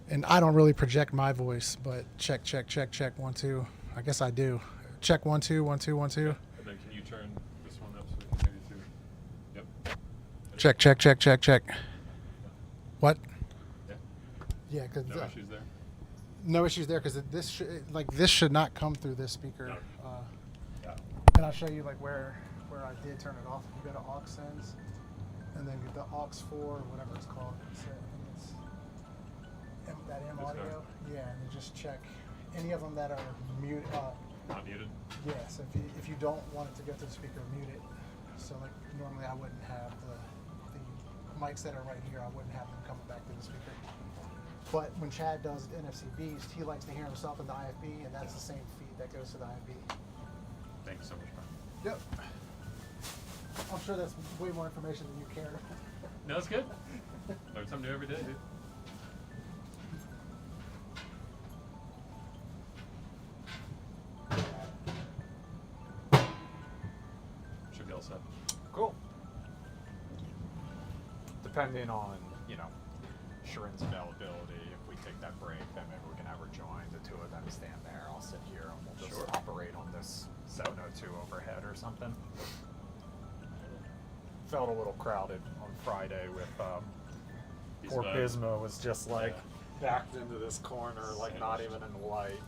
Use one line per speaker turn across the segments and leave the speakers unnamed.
And I don't really project my voice, but check, check, check, check, 1, 2. I guess I do. Check 1, 2, 1, 2, 1, 2.
And then can you turn this one up so we can maybe see? Yep.
Check, check, check, check, check. What?
Yeah.
Yeah, because
No issues there.
no issues there, because this should not come through this speaker.
No. Yeah.
And I'll show you like where I did turn it off. If you go to aux sends, and then get the aux 4, whatever it's called. So I think it's that M
This
audio.
guy?
Yeah, and you just check any of them that are mute.
Not muted.
Yeah, so if you don't want it to go to the speaker, mute it. So like normally I wouldn't have the mics that are right here. I wouldn't have them coming back to the speaker. But when Chad does NFC Beast, he likes to hear himself in the IFB, and that's the same feed that goes to the IFB.
Thank you so much, Brian.
Yep. I'm sure that's way more information than you care.
No, it's good. Learn something new every day, dude. Should be all set.
Cool. Depending on, Sharon's availability, if we take that break, then maybe we can have her join. The two of them stand there. I'll sit here and we'll just operate on this 702 overhead or something. Felt a little crowded on Friday with poor Bisma was just like backed into this corner, like not even in the light.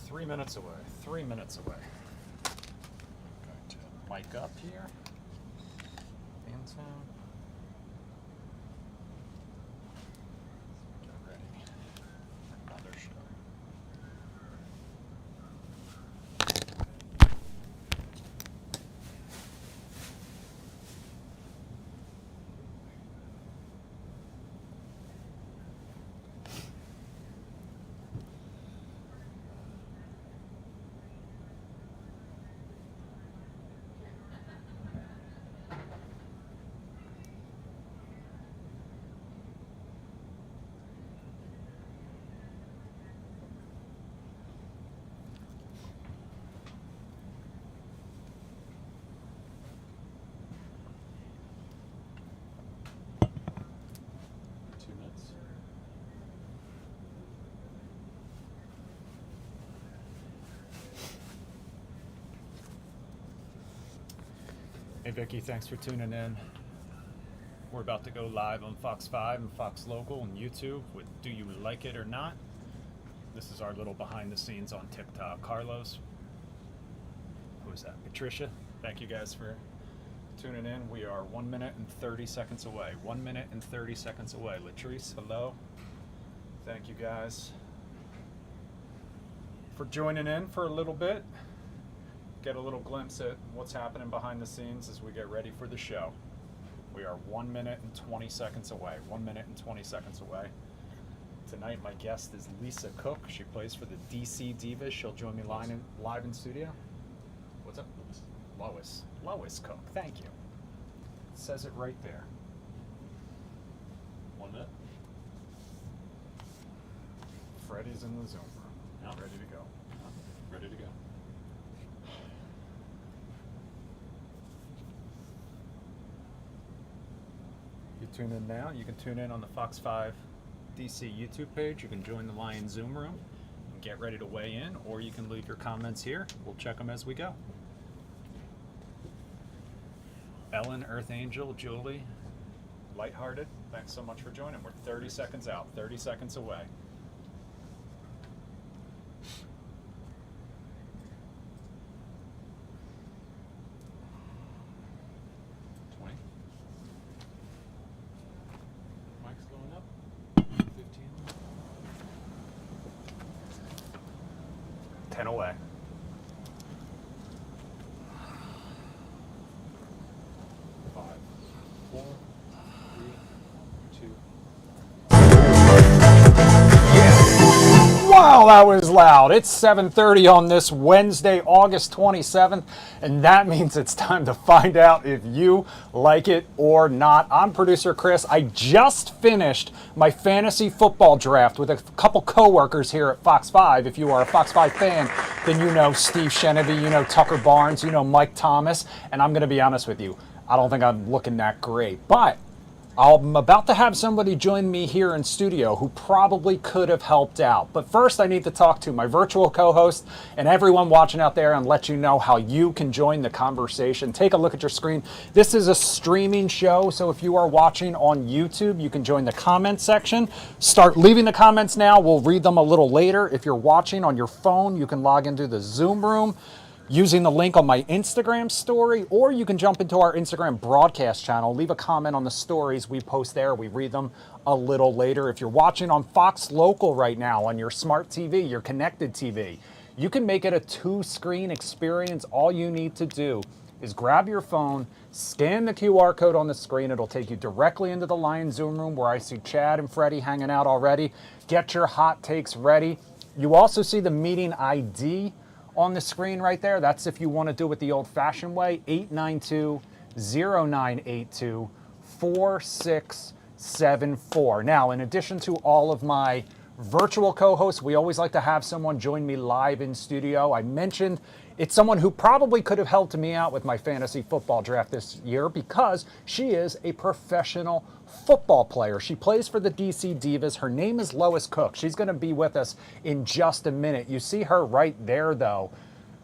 3 minutes away. 3 minutes away. Going to mic up here. Into. Get ready. Another show. Hey Vicky, thanks for tuning in. We're about to go live on Fox 5 and Fox Local and YouTube with Do You Like It or Not? This is our little behind the scenes on TikTok. Carlos, who is that? Patricia, thank you guys for tuning in. We are 1 minute and 30 seconds away. 1 minute and 30 seconds away. Latrice, hello. Thank you guys for joining in for a little bit. Get a little glimpse at what's happening behind the scenes as we get ready for the show. We are 1 minute and 20 seconds away. 1 minute and 20 seconds away. Tonight, my guest is Lisa Cook. She plays for the DC Divas. She'll join me live in studio. What's up? Lois. Lois Cook. Thank you. It says it right there.
1 minute.
Freddie's in the Zoom room.
Yeah.
Ready to go.
Ready to go.
You tune in now. You can tune in on the Fox 5 DC YouTube page. You can join the Lion Zoom room and get ready to weigh in, or you can leave your comments here. We'll check them as we go. Ellen, Earth Angel, Julie, Lighthearted, thanks so much for joining. We're 30 seconds out, 30 seconds away.
Mike's going up. 15.
10 away.
5, 4, 3, 2.
Wow, that was loud. It's 7:30 on this Wednesday, August 27th, and that means it's time to find out if you like it or not. I'm producer Chris. I just finished my fantasy football draft with a couple coworkers here at Fox 5. If you are a Fox 5 fan, then you know Steve Shenevy, you know Tucker Barnes, you know Mike Thomas, and I'm going to be honest with you, I don't think I'm looking that great, but I'm about to have somebody join me here in studio who probably could have helped out. But first I need to talk to my virtual co-host and everyone watching out there and let you know how you can join the conversation. Take a look at your screen. This is a streaming show, so if you are watching on YouTube, you can join the comment section. Start leaving the comments now. We'll read them a little later. If you're watching on your phone, you can log into the Zoom room using the link on my Instagram story, or you can jump into our Instagram broadcast channel, leave a comment on the stories we post there. We read them a little later. If you're watching on Fox Local right now on your smart TV, your connected TV, you can make it a 2-screen experience. All you need to do is grab your phone, scan the QR code on the screen. It'll take you directly into the Lion Zoom room where I see Chad and Freddie hanging out already. Get your hot takes ready. You also see the meeting ID on the screen right there. That's if you want to do it the old-fashioned way, 892-0982-4674. Now, in addition to all of my virtual co-hosts, we always like to have someone join me live in studio. I mentioned it's someone who probably could have helped me out with my fantasy football draft this year because she is a professional football player. She plays for the DC Divas. Her name is Lois Cook. She's going to be with us in just a minute. You see her right there, though.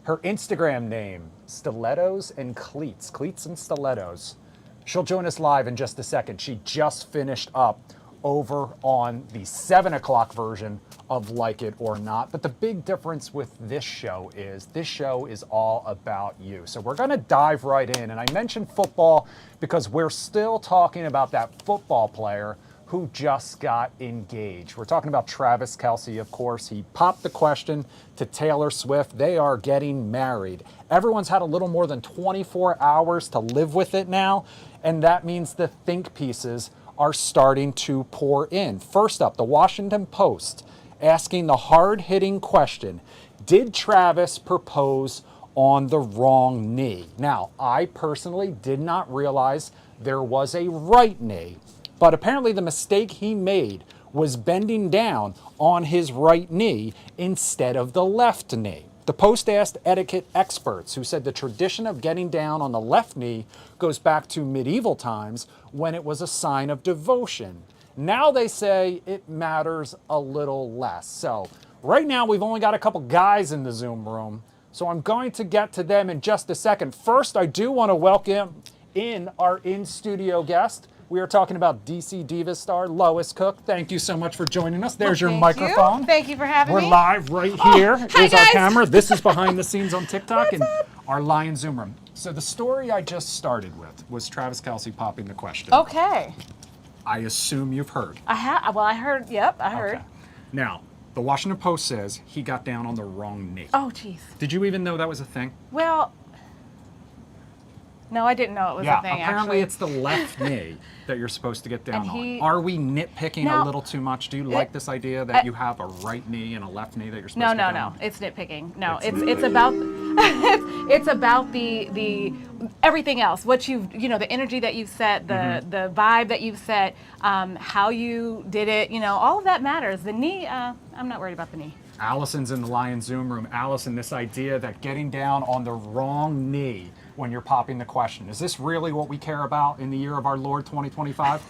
Her Instagram name, Stilettos and Cleats. Cleats and Stilettos. She'll join us live in just a second. She just finished up over on the 7 o'clock version of Like It or Not. But the big difference with this show is all about you. So we're going to dive right in. And I mentioned football because we're still talking about that football player who just got engaged. We're talking about Travis Kelce, of course. He popped the question to Taylor Swift. They are getting married. Everyone's had a little more than 24 hours to live with it now, and that means the think pieces are starting to pour in. First up, the Washington Post asking the hard-hitting question, did Travis propose on the wrong knee? Now, I personally did not realize there was a right knee, but apparently the mistake he made was bending down on his right knee instead of the left knee. The Post asked etiquette experts who said the tradition of getting down on the left knee goes back to medieval times when it was a sign of devotion. Now they say it matters a little less. So right now we've only got a couple guys in the Zoom room, so I'm going to get to them in just a second. First, I do want to welcome in our in-studio guest. We are talking about DC Diva star Lois Cook. Thank you so much for joining us. There's your microphone.
Thank you for having me.
We're live right here.
Hi,
Here's our
guys.
camera. This is behind the scenes on TikTok and
up?
our live Zoom room. So the story I just started with was Travis Kelce popping the question.
Okay.
I assume you've heard.
I heard. Yep, I heard.
Okay. Now, the Washington Post says he got down on the wrong knee.
Oh, jeez.
Did you even know that was a thing?
Well, no, I didn't know it was
Yeah,
a thing,
apparently
actually.
it's the left knee that you're supposed to get down
And he-
on. Are we nitpicking
Now,
a little too much? Do you like this idea that you have a right knee and a left knee that you're supposed
No,
to get
no,
down
no.
on?
It's nitpicking. No,
It's
it's about it's about the everything else. What the energy that you've set, the vibe that you've set, how you did it. All of that matters. The knee, I'm not worried about the knee.
Allison's in the Lion Zoom room. Allison, this idea that getting down on the wrong knee when you're popping the question, is this really what we care about in the year of our Lord 2025?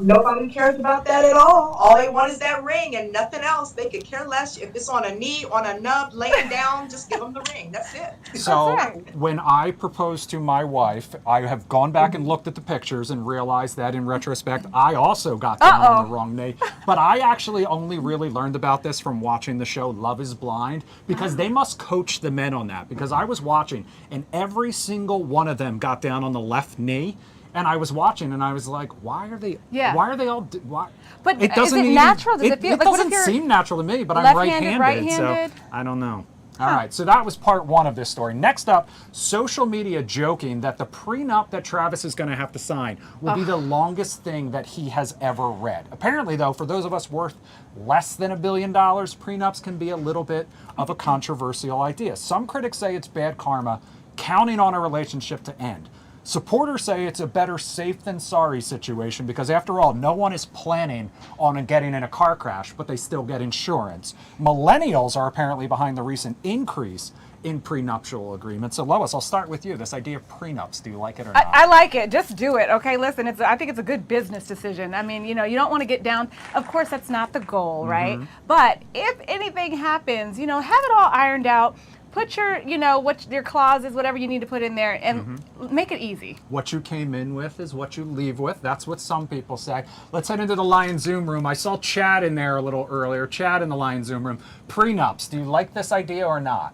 Nobody cares about that at all. All they want is that ring and nothing else. They could care less if it's on a knee, on a nub, laying down. Just give them the ring. That's it.
So
That's right.
when I proposed to my wife, I have gone back and looked at the pictures and realized that in retrospect, I also got down on the wrong knee. But I actually only really learned about this from watching the show Love is Blind, because they must coach the men on that. Because I was watching and every single one of them got down on the left knee. And I was watching, and I was like, "Why are they?
Yeah.
Why are they all? Why?"
But
it doesn't
is it
even,
natural? Does it feel
it
like, what if
doesn't
you're
seem natural to me, but I'm
left-handed,
right-handed, so
right-handed?
I don't know. All right, so that was part one of this story. Next up, social media joking that the prenup that Travis is going to have to sign will be the longest thing that he has ever read. Apparently, though, for those of us worth less than $1 billion, prenups can be a little bit of a controversial idea. Some critics say it's bad karma, counting on a relationship to end. Supporters say it's a better safe than sorry situation because, after all, no one is planning on getting in a car crash, but they still get insurance. Millennials are apparently behind the recent increase in prenuptial agreements. So, Lois, I'll start with you. This idea of prenups, do you like it or not?
I like it. Just do it. Okay, listen, I think it's a good business decision. I mean, you don't want to get down. Of course, that's not the goal, right? But if anything happens, have it all ironed out. Put your, what your clauses, whatever you need to put in there, and make it easy.
What you came in with is what you leave with. That's what some people say. Let's head into the Lion Zoom room. I saw Chad in there a little earlier. Chad in the Lion Zoom room. Prenups, do you like this idea or not?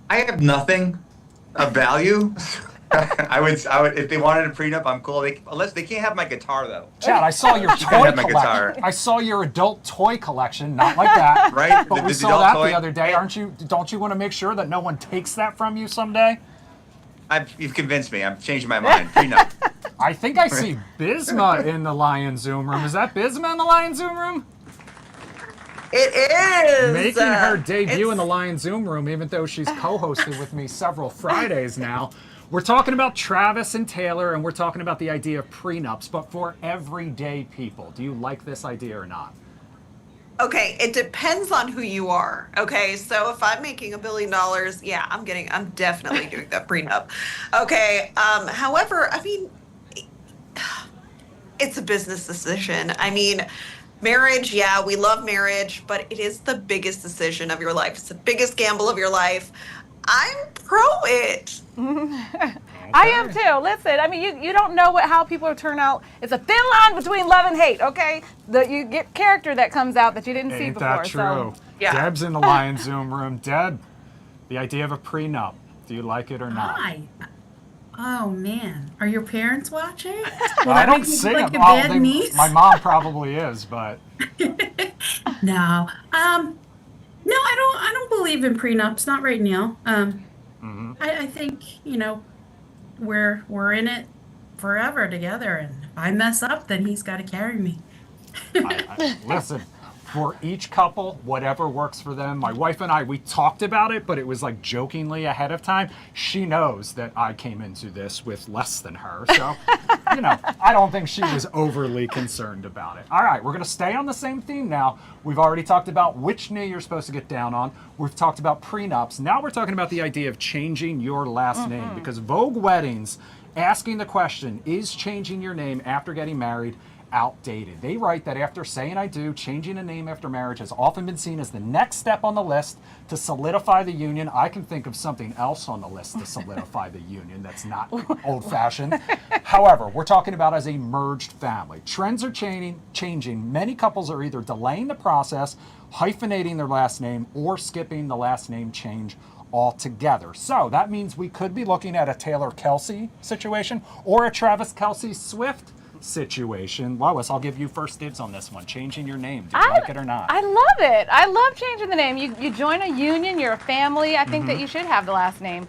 I have nothing of value. I would, if they wanted a prenup, I'm cool. Unless they can't have my guitar though.
Chad, I saw your
You
toy
can have my
collection.
guitar.
I saw your adult toy collection. Not like that,
Right?
But we
The
saw
adult
that
toy.
the other day. Don't you want to make sure that no one takes that from you someday?
You've convinced me. I'm changing my mind. Prenup.
I think I see Bisma in the Lion Zoom room. Is that Bisma in the Lion Zoom room?
It is.
Making her debut in the Lion Zoom room, even though she's co-hosted with me several Fridays now. We're talking about Travis and Taylor, and we're talking about the idea of prenups, but for everyday people, do you like this idea or not?
Okay, it depends on who you are. Okay, so if I'm making $1 billion, yeah, I'm definitely doing that prenup. Okay, however, I mean, it's a business decision. I mean, marriage, yeah, we love marriage, but it is the biggest decision of your life. It's the biggest gamble of your life. I'm pro it.
I am too. Listen, I mean, you don't know how people turn out. It's a thin line between love and hate, okay? You get character that comes out that you didn't see
Ain't
before.
that true?
So.
Yeah.
Deb's in the Lion Zoom room. Deb, the idea of a prenup, do you like it or not?
Hi. Oh man, are your parents watching?
Well, I don't
make me
see
like
them.
a bad niece?
My mom probably is, but
No. No, I don't believe in prenups. Not right now. I think we're in it forever together, and if I mess up, then he's got to carry me.
listen, for each couple, whatever works for them. My wife and I, we talked about it, but it was like jokingly ahead of time. She knows that I came into this with less than her. So, I don't think she was overly concerned about it. All right, we're going to stay on the same theme now. We've already talked about which knee you're supposed to get down on. We've talked about prenups. Now we're talking about the idea of changing your last name, because Vogue Weddings asking the question, is changing your name after getting married outdated? They write that after saying I do, changing a name after marriage has often been seen as the next step on the list to solidify the union. I can think of something else on the list to solidify the union that's not old-fashioned. However, we're talking about as a merged family. Trends are changing. Many couples are either delaying the process, hyphenating their last name, or skipping the last name change altogether. So that means we could be looking at a Taylor Kelsey situation or a Travis Kelsey Swift situation. Lois, I'll give you first dibs on this one. Changing your name. Do you like it or not?
I love it. I love changing the name. You join a union, you're a family. I think that you should have the last name.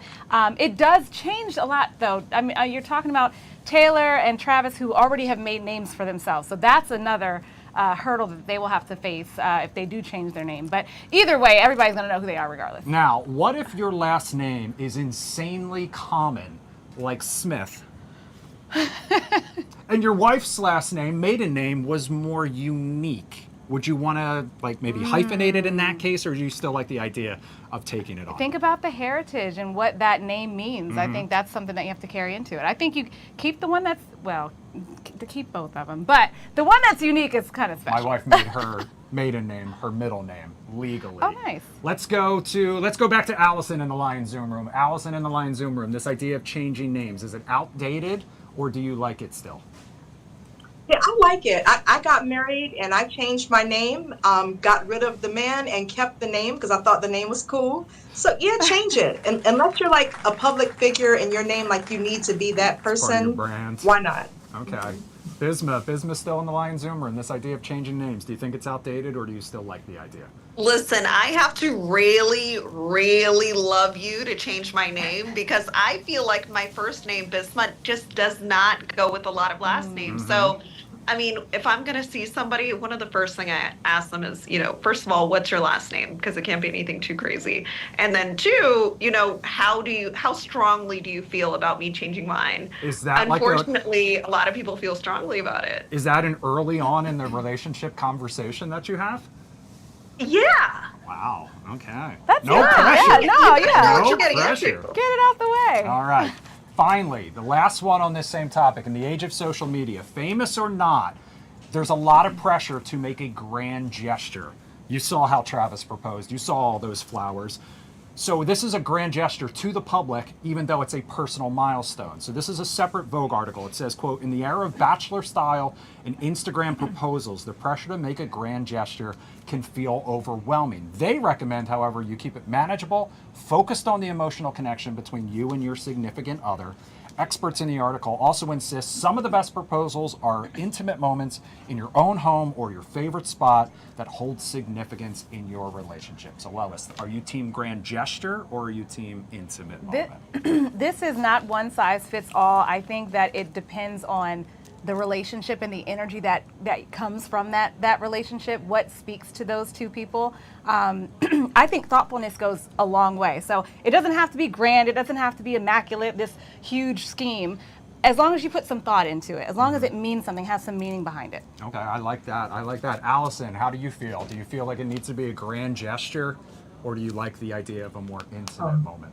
It does change a lot, though. I mean, you're talking about Taylor and Travis, who already have made names for themselves. So that's another hurdle that they will have to face if they do change their name. But either way, everybody's going to know who they are regardless.
Now, what if your last name is insanely common, like Smith? And your wife's last name, maiden name, was more unique. Would you want to maybe hyphenate it in that case, or do you still like the idea of taking it on?
Think about the heritage and what that name means. I think that's something that you have to carry into it. I think you keep the one that's, to keep both of them, but the one that's unique is kind of special.
My wife made her maiden name her middle name legally.
Oh, nice.
Let's go back to Allison in the Lion Zoom room. Allison in the Lion Zoom room, this idea of changing names, is it outdated or do you like it still?
Yeah, I like it. I got married and I changed my name, got rid of the man and kept the name because I thought the name was cool. So yeah, change it. And unless you're like a public figure and your name, like you need to be that
Part of your
person,
brand.
why not?
Okay. Bisma still in the Lion Zoom room. This idea of changing names, do you think it's outdated or do you still like the idea?
Listen, I have to really, really love you to change my name because I feel like my first name, Bisma, just does not go with a lot of last names. So, I mean, if I'm going to see somebody, one of the first thing I ask them is, first of all, what's your last name? Because it can't be anything too crazy. And then two, how strongly do you feel about me changing mine?
Is that
Unfortunately, a lot of people feel strongly about it.
Is that an early on in the relationship conversation that you have?
Yeah.
Wow. Okay.
That's
no
good.
pressure.
Yeah, no, yeah.
know what
No
you're getting
pressure.
into.
Get it out the way.
All right. Finally, the last one on this same topic. In the age of social media, famous or not, there's a lot of pressure to make a grand gesture. You saw how Travis proposed. You saw all those flowers. So this is a grand gesture to the public, even though it's a personal milestone. So this is a separate Vogue article. It says, quote, in the era of bachelor style and Instagram proposals, the pressure to make a grand gesture can feel overwhelming. They recommend, however, you keep it manageable, focused on the emotional connection between you and your significant other. Experts in the article also insist some of the best proposals are intimate moments in your own home or your favorite spot that hold significance in your relationship. So Lois, are you team grand gesture or are you team intimate moment?
This is not one size fits all. I think that it depends on the relationship and the energy that comes from that relationship, what speaks to those two people. I think thoughtfulness goes a long way. So it doesn't have to be grand, it doesn't have to be immaculate, this huge scheme. As long as you put some thought into it, as long as it means something, has some meaning behind it.
Okay, I like that. Allison, how do you feel? Do you feel like it needs to be a grand gesture or do you like the idea of a more intimate moment?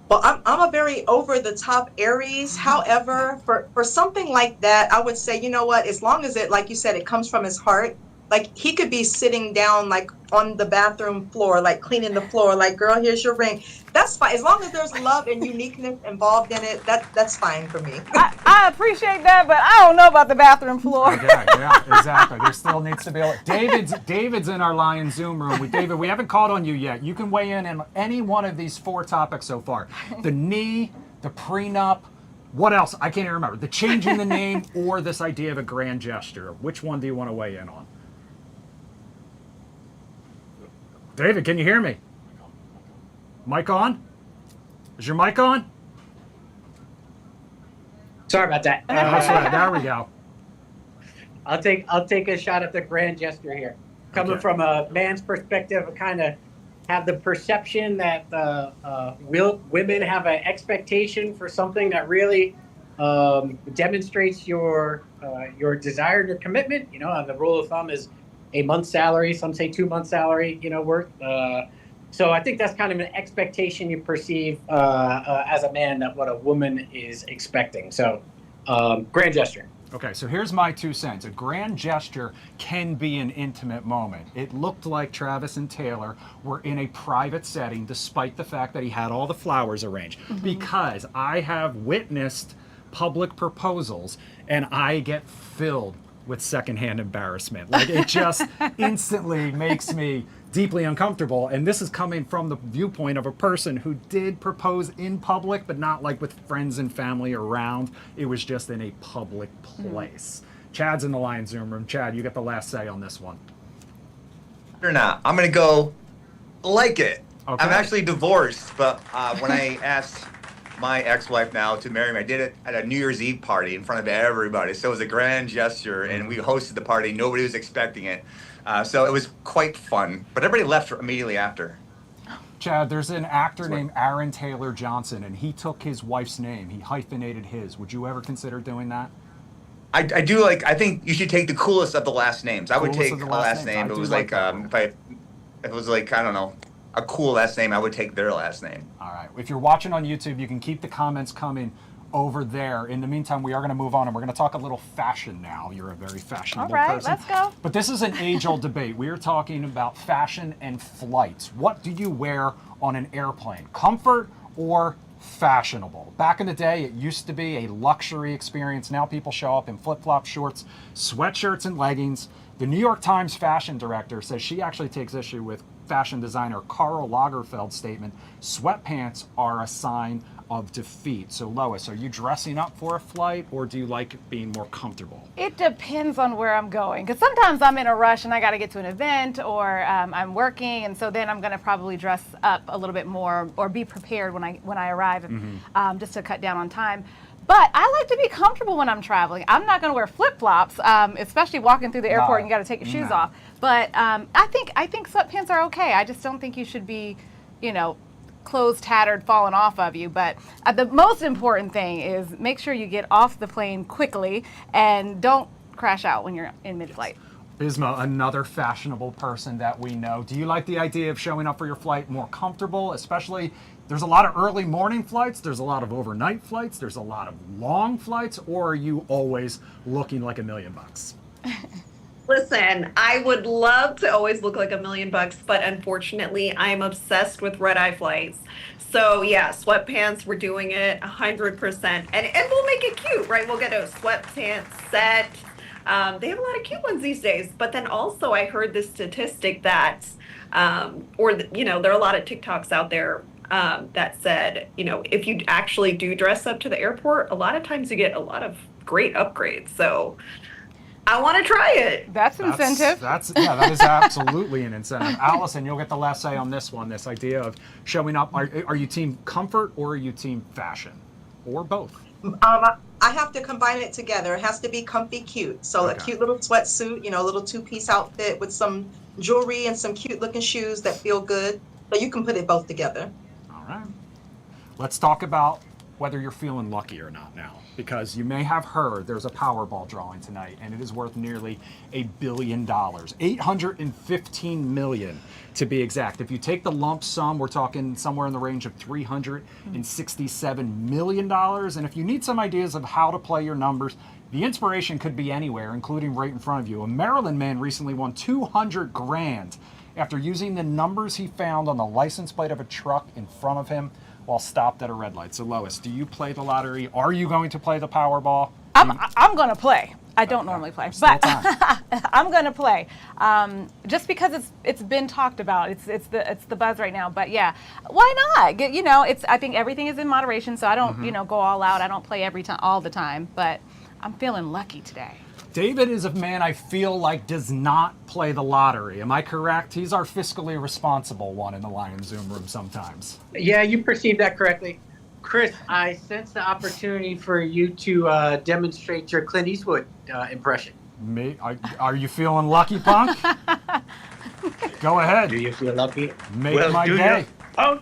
Well, I'm a very over-the-top Aries. However, for something like that, I would say, you know what, as long as it, like you said, it comes from his heart like he could be sitting down like on the bathroom floor, like cleaning the floor, like, girl, here's your ring. That's fine. As long as there's love and uniqueness involved in it, that's fine for me.
I appreciate that, but I don't know about the bathroom floor.
Yeah, exactly. There still needs to be David's in our Lion Zoom room. David, we haven't called on you yet. You can weigh in on any one of these 4 topics so far. The knee, the prenup, what else? I can't even remember. The changing the name or this idea of a grand gesture. Which one do you want to weigh in on? David, can you hear me? Mic on? Is your mic on?
Sorry about that.
That's right. There we go.
I'll take a shot at the grand gesture here. Coming
Okay.
from a man's perspective, I kind of have the perception that women have an expectation for something that really demonstrates your desire and your commitment. You know, the rule of thumb is a month's salary. Some say 2 months' salary. You know, worth. So I think that's kind of an expectation you perceive as a man that what a woman is expecting. So grand gesture.
Okay, so here's my 2 cents. A grand gesture can be an intimate moment. It looked like Travis and Taylor were in a private setting despite the fact that he had all the flowers arranged. Because I have witnessed public proposals and I get filled with secondhand embarrassment. Like it just instantly makes me deeply uncomfortable. And this is coming from the viewpoint of a person who did propose in public, but not like with friends and family around. It was just in a public place. Chad's in the Lion Zoom room. Chad, you get the last say on this one.
Or not. I'm gonna go like it.
Okay.
I'm actually divorced, but when I asked my ex-wife now to marry me, I did it at a New Year's Eve party in front of everybody. So it was a grand gesture, and we hosted the party. Nobody was expecting it. So it was quite fun, but everybody left immediately after.
Chad, there's an actor named Aaron Taylor Johnson, and he took his wife's name. He hyphenated his. Would you ever consider doing that?
I do like. I think you should take the coolest of the last names. I would
Coolest
take
of
a
the
last
last names.
name.
I
It
do
was
like
like
that
if it was like, I don't know, a cool last name, I would take their last name.
All right. If you're watching on YouTube, you can keep the comments coming over there. In the meantime, we are going to move on, and we're going to talk a little fashion now. You're a very fashionable
All right,
person.
let's go.
But this is an age-old debate. We are talking about fashion and flights. What do you wear on an airplane? Comfort or fashionable? Back in the day, it used to be a luxury experience. Now people show up in flip-flop shorts, sweatshirts, and leggings. The New York Times fashion director says she actually takes issue with fashion designer Karl Lagerfeld's statement, sweatpants are a sign of defeat. So Lois, are you dressing up for a flight, or do you like being more comfortable?
It depends on where I'm going, because sometimes I'm in a rush and I got to get to an event, or I'm working, and so then I'm going to probably dress up a little bit more or be prepared when I arrive, just to cut down on time. But I like to be comfortable when I'm traveling. I'm not going to wear flip-flops, especially walking through the airport and you got to take your shoes off. But I think sweatpants are okay. I just don't think you should be, clothes tattered, falling off of you. But the most important thing is make sure you get off the plane quickly and don't crash out when you're in mid-flight.
Bisma, another fashionable person that we know. Do you like the idea of showing up for your flight more comfortable, especially there's a lot of early morning flights, there's a lot of overnight flights, there's a lot of long flights, or are you always looking like $1 million?
Listen, I would love to always look like $1 million, but unfortunately, I'm obsessed with red-eye flights. So yeah, sweatpants, we're doing it 100%, and we'll make it cute, right? We'll get a sweatpants set. They have a lot of cute ones these days. But then also, I heard this statistic that, there are a lot of TikToks out there that said, if you actually do dress up to the airport, a lot of times you get a lot of great upgrades. So I want to try it.
That's incentive.
That is absolutely an incentive. Allison, you'll get the last say on this one, this idea of showing up. Are you team comfort or are you team fashion? Or both?
I have to combine it together. It has to be comfy, cute. So a cute little sweatsuit, a little 2-piece outfit with some jewelry and some cute looking shoes that feel good. So you can put it both together.
All right. Let's talk about whether you're feeling lucky or not now, because you may have heard there's a Powerball drawing tonight, and it is worth nearly $1 billion, $815 million to be exact. If you take the lump sum, we're talking somewhere in the range of $367 million. And if you need some ideas of how to play your numbers,
The inspiration could be anywhere, including right in front of you. A Maryland man recently won $200 grand after using the numbers he found on the license plate of a truck in front of him while stopped at a red light. So Lois, do you play the lottery? Are you going to play the Powerball?
I'm going to play. I don't normally play, but I'm going to play just because it's been talked about. It's the buzz right now. But yeah, why not? I think everything is in moderation, so I don't go all out. I don't play every time, all the time. But I'm feeling lucky today.
David is a man I feel like does not play the lottery. Am I correct? He's our fiscally responsible one in the Lion Zoom room sometimes.
Yeah, you perceived that correctly. Chris, I sense the opportunity for you to demonstrate your Clint Eastwood impression.
Me? Are you feeling lucky, punk? Go ahead.
Do you feel lucky?
Make my day.
Punk.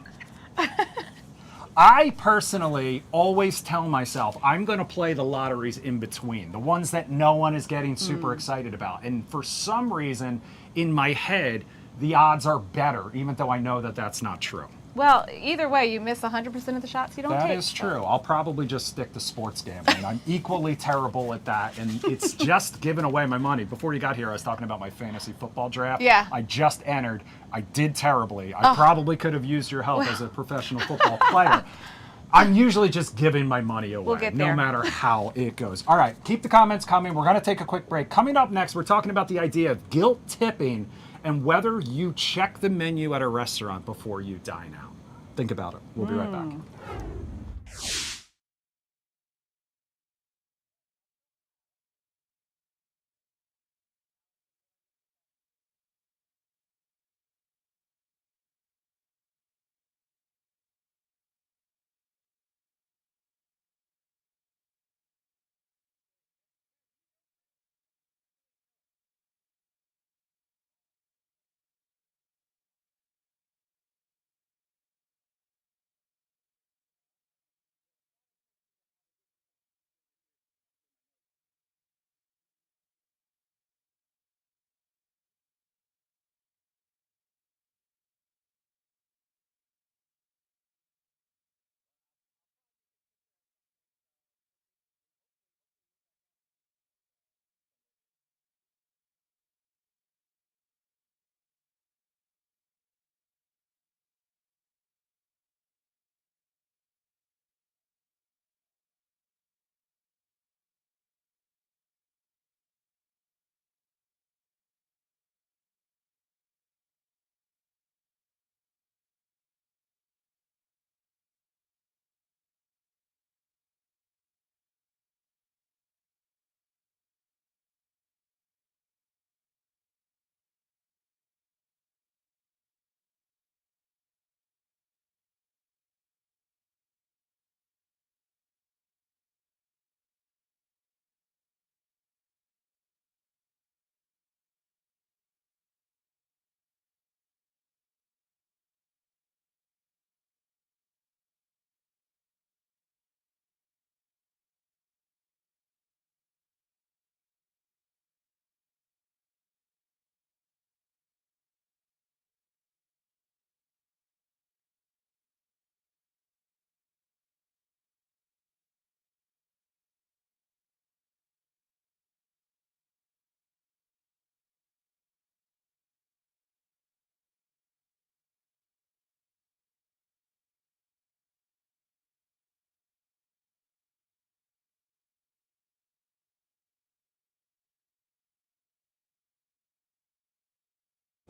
I personally always tell myself I'm going to play the lotteries in between, the ones that no one is getting super excited about. And for some reason, in my head, the odds are better, even though I know that that's not true.
Well, either way, you miss 100% of the shots you don't take.
That is true. I'll probably just stick to sports gambling. I'm equally terrible at that, and it's just giving away my money. Before you got here, I was talking about my fantasy football draft.
Yeah.
I just entered. I did terribly. I probably could have used your help as a professional football player. I'm usually just giving my money away,
We'll get there.
no matter how it goes. All right, keep the comments coming. We're going to take a quick break. Coming up next, we're talking about the idea of guilt tipping and whether you check the menu at a restaurant before you dine out. Think about it. We'll be right back.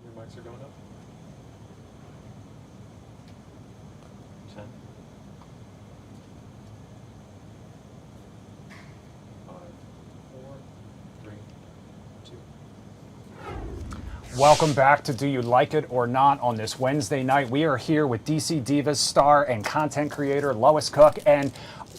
Your mics are going up. 10. 5, 4, 3, 2.
Welcome back to Do You Like It or Not on this Wednesday night. We are here with DC Divas star and content creator Lois Cook. And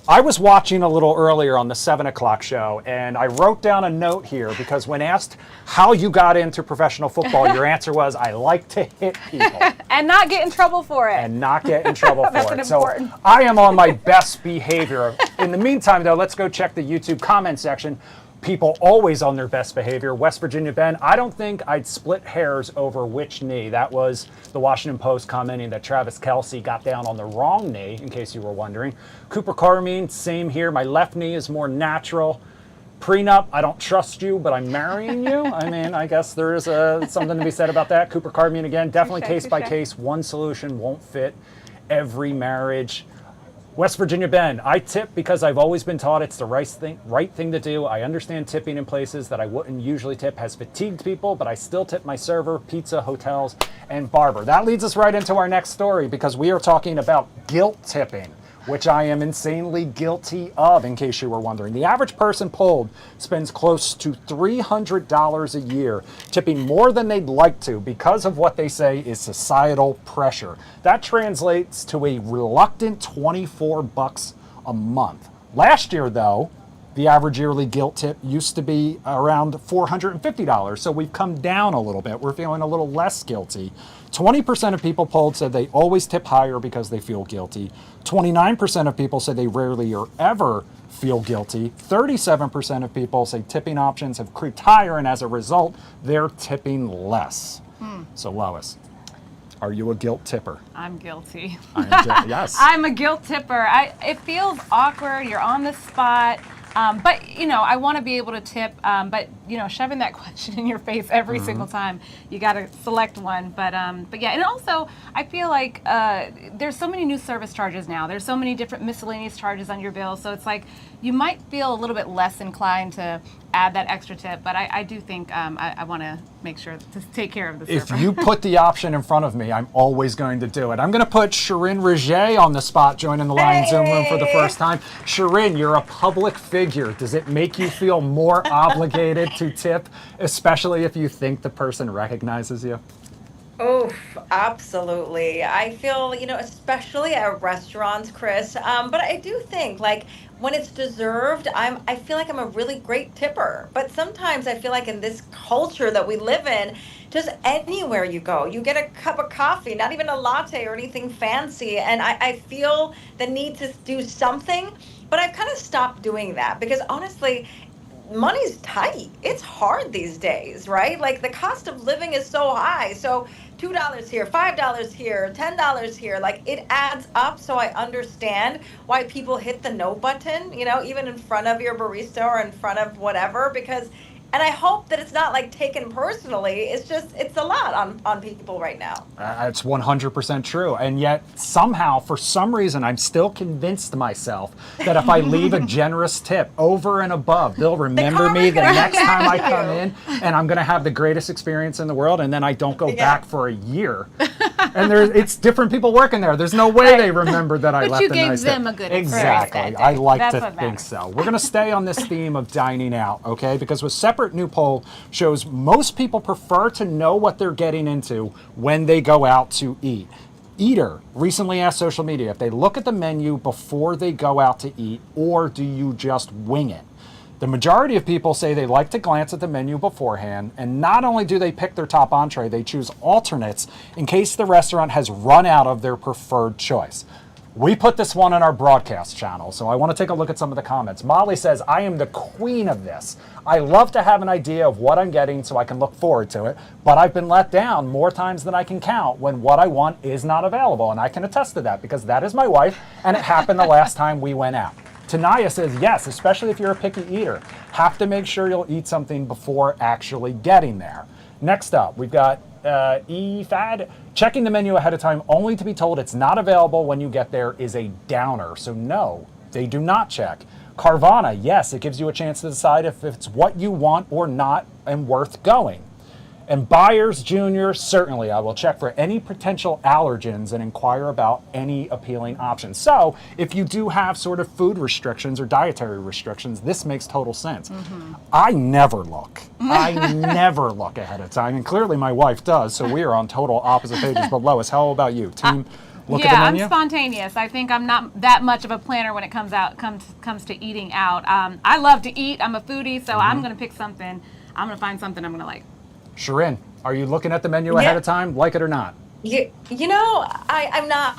I was watching a little earlier on the 7 o'clock show, and I wrote down a note here because when asked how you got into professional football, your answer was, I like to hit people.
And not get in trouble for it.
And not get in trouble for
That's
it.
important.
So I am on my best behavior. In the meantime, though, let's go check the YouTube comment section. People always on their best behavior. West Virginia Ben, I don't think I'd split hairs over which knee. That was the Washington Post commenting that Travis Kelce got down on the wrong knee, in case you were wondering. Cooper Carmine, same here. My left knee is more natural. Prenup, I don't trust you, but I'm marrying you. I mean, I guess there is something to be said about that. Cooper Carmian again, definitely case by case. One solution won't fit every marriage. West Virginia Ben, I tip because I've always been taught it's the right thing to do. I understand tipping in places that I wouldn't usually tip has fatigued people, but I still tip my server, pizza, hotels, and barber. That leads us right into our next story because we are talking about guilt tipping, which I am insanely guilty of, in case you were wondering. The average person polled spends close to $300 a year, tipping more than they'd like to because of what they say is societal pressure. That translates to a reluctant $24 a month. Last year, though, the average yearly guilt tip used to be around $450, so we've come down a little bit. We're feeling a little less guilty. 20% of people polled said they always tip higher because they feel guilty. 29% of people said they rarely or ever feel guilty. 37% of people say tipping options have creeped higher, and as a result, they're tipping less. So Lois, are you a guilt tipper?
I'm guilty.
Yes.
I'm a guilt tipper. It feels awkward. You're on the spot. But, I want to be able to tip, but, shoving that question in your face every single time, you got to select one. But yeah, and also I feel like there's so many new service charges now. There's so many different miscellaneous charges on your bill. So it's like you might feel a little bit less inclined to add that extra tip. But I do think I want to make sure to take care of the server.
If you put the option in front of me, I'm always going to do it. I'm going to put Shirin Raje on the spot, joining the Lion Zoom room for the first time. Shirin, you're a public figure. Does it make you feel more obligated to tip, especially if you think the person recognizes you?
Oh, absolutely. I feel, especially at restaurants, Chris. But I do think, like, when it's deserved, I feel like I'm a really great tipper. But sometimes I feel like in this culture that we live in, just anywhere you go, you get a cup of coffee, not even a latte or anything fancy. And I feel the need to do something, but I've kind of stopped doing that because honestly, money's tight. It's hard these days, right? Like the cost of living is so high. So $2 here, $5 here, $10 here, like it adds up. So I understand why people hit the no button, even in front of your barista or in front of whatever, and I hope that it's not like taken personally. It's a lot on people right now.
It's 100% true. And yet somehow, for some reason, I'm still convinced myself that if I leave a generous tip over and above, they'll remember me the next time I come in, and I'm going to have the greatest experience in the world, and then I don't go back for a year. And it's different people working there. There's no way they remember that I left a nice tip.
But you gave them a good experience.
Exactly. I like to think so. We're going to stay on this theme of dining out, okay? Because with separate new poll shows most people prefer to know what they're getting into when they go out to eat. Eater recently asked social media if they look at the menu before they go out to eat, or do you just wing it? The majority of people say they like to glance at the menu beforehand, and not only do they pick their top entree, they choose alternates in case the restaurant has run out of their preferred choice. We put this one on our broadcast channel, so I want to take a look at some of the comments. Molly says, I am the queen of this. I love to have an idea of what I'm getting so I can look forward to it, but I've been let down more times than I can count when what I want is not available, and I can attest to that because that is my wife, and it happened the last time we went out. Tanaya says, yes, especially if you're a picky eater. Have to make sure you'll eat something before actually getting there. Next up, we've got EFAD. Checking the menu ahead of time only to be told it's not available when you get there is a downer. So no, they do not check. Carvana, yes, it gives you a chance to decide if it's what you want or not and worth going. And Buyers Junior, certainly I will check for any potential allergens and inquire about any appealing options. So if you do have sort of food restrictions or dietary restrictions, this makes total sense. I never look. I never look ahead of time, and clearly my wife does, so we are on total opposite pages. But Lois, how about you? Team look at the menu?
I'm spontaneous. I think I'm not that much of a planner when it comes to eating out. I love to eat. I'm a foodie, so I'm going to pick something. I'm going to find something I'm going to like.
Shirin, are you looking at the menu ahead of time, like it or not?
I'm not.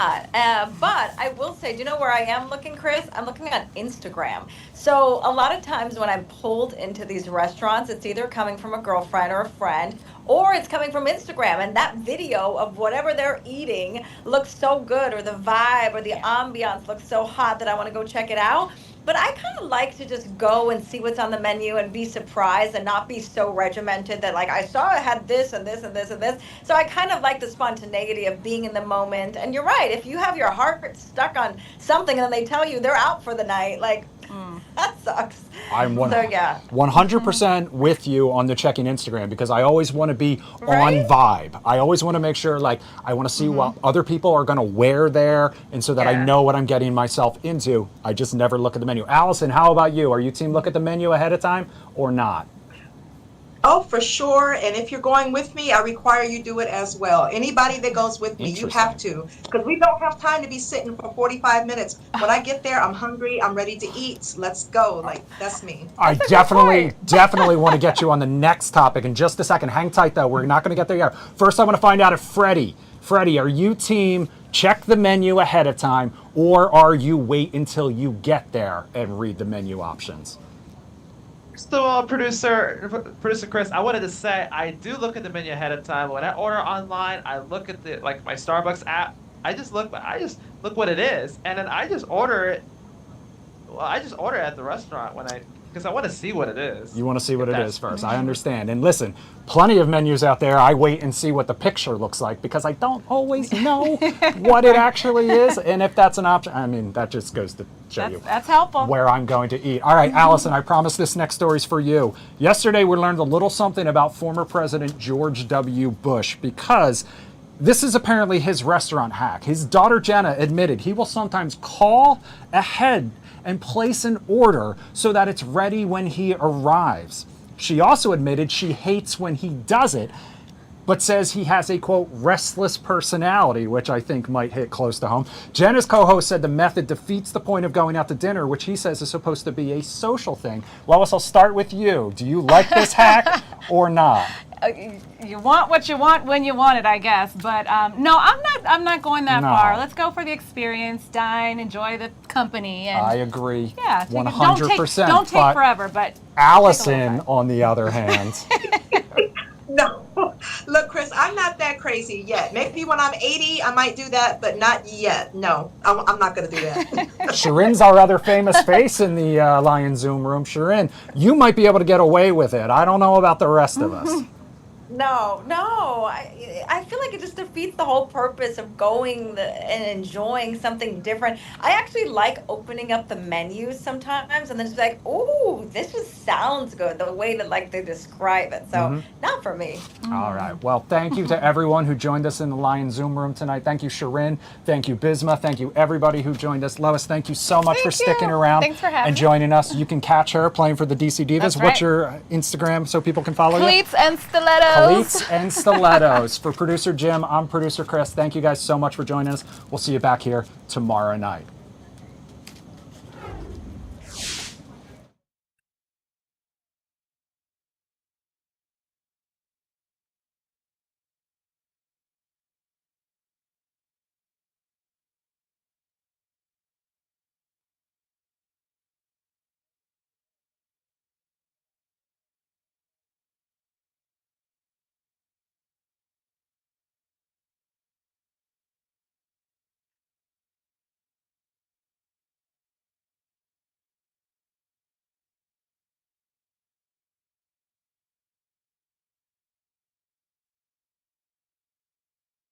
But I will say, do you know where I am looking, Chris? I'm looking at Instagram. So a lot of times when I'm pulled into these restaurants, it's either coming from a girlfriend or a friend, or it's coming from Instagram. And that video of whatever they're eating looks so good, or the vibe or the ambiance looks so hot that I want to go check it out. But I kind of like to just go and see what's on the menu and be surprised and not be so regimented that like I saw it had this and this and this and this. So I kind of like the spontaneity of being in the moment. And you're right, if you have your heart stuck on something and then they tell you they're out for the night, like that sucks.
I'm
So yeah.
100% with you on the checking Instagram because I always want to be
Right?
on vibe. I always want to make sure, like, I want to see what other people are going to wear there, and so that I
Yeah.
know what I'm getting myself into. I just never look at the menu. Allison, how about you? Are you team look at the menu ahead of time or not?
Oh, for sure. And if you're going with me, I require you do it as well. Anybody that goes with me, you have to, because we don't have time to be sitting for 45 minutes. When I get there, I'm hungry. I'm ready to eat. Let's go. Like, that's me.
I definitely want to get you on the next topic in just a second. Hang tight, though. We're not going to get there yet. First, I want to find out if Freddie, are you team check the menu ahead of time, or are you wait until you get there and read the menu options?
So, producer Chris, I wanted to say I do look at the menu ahead of time. When I order online, I look at the my Starbucks app. I just look what it is, and then I just order it. Well, I just order it at the restaurant because I want to see what it is.
You want to see what it is first. I understand. And listen, plenty of menus out there. I wait and see what the picture looks like because I don't always know what it actually is. And if that's an option, I mean, that just goes to show you
That's helpful.
where I'm going to eat. All right, Allison, I promise this next story's for you. Yesterday, we learned a little something about former President George W. Bush because this is apparently his restaurant hack. His daughter Jenna admitted he will sometimes call ahead and place an order so that it's ready when he arrives. She also admitted she hates when he does it, but says he has a, quote, restless personality, which I think might hit close to home. Jenna's co-host said the method defeats the point of going out to dinner, which he says is supposed to be a social thing. Lois, I'll start with you. Do you like this hack or not?
You want what you want when you want it, I guess. But no, I'm not going that
No.
far. Let's go for the experience, dine, enjoy the company, and
I agree.
yeah,
100%.
Don't take
but
forever, but
Allison, on the other hand,
No. Look, Chris, I'm not that crazy yet. Maybe when I'm 80, I might do that, but not yet. No, I'm not going to do that.
Sharin's our other famous face in the Lion Zoom room. Sharin, you might be able to get away with it. I don't know about the rest of us.
No. I feel like it just defeats the whole purpose of going and enjoying something different. I actually like opening up the menus sometimes and then just like, ooh, this just sounds good, the way that like they describe it. So not for me.
All right. Well, thank you to everyone who joined us in the Lion Zoom room tonight. Thank you, Sharin. Thank you, Bisma. Thank you, everybody who joined us. Lois, thank you so much for sticking around
Thanks for having
and
me.
joining us. You can catch her playing for the DC Divas.
That's
What's
right.
your Instagram so people can follow you?
Cleats and stilettos.
Cleats and stilettos. For producer Jim, I'm producer Chris. Thank you guys so much for joining us. We'll see you back here tomorrow night.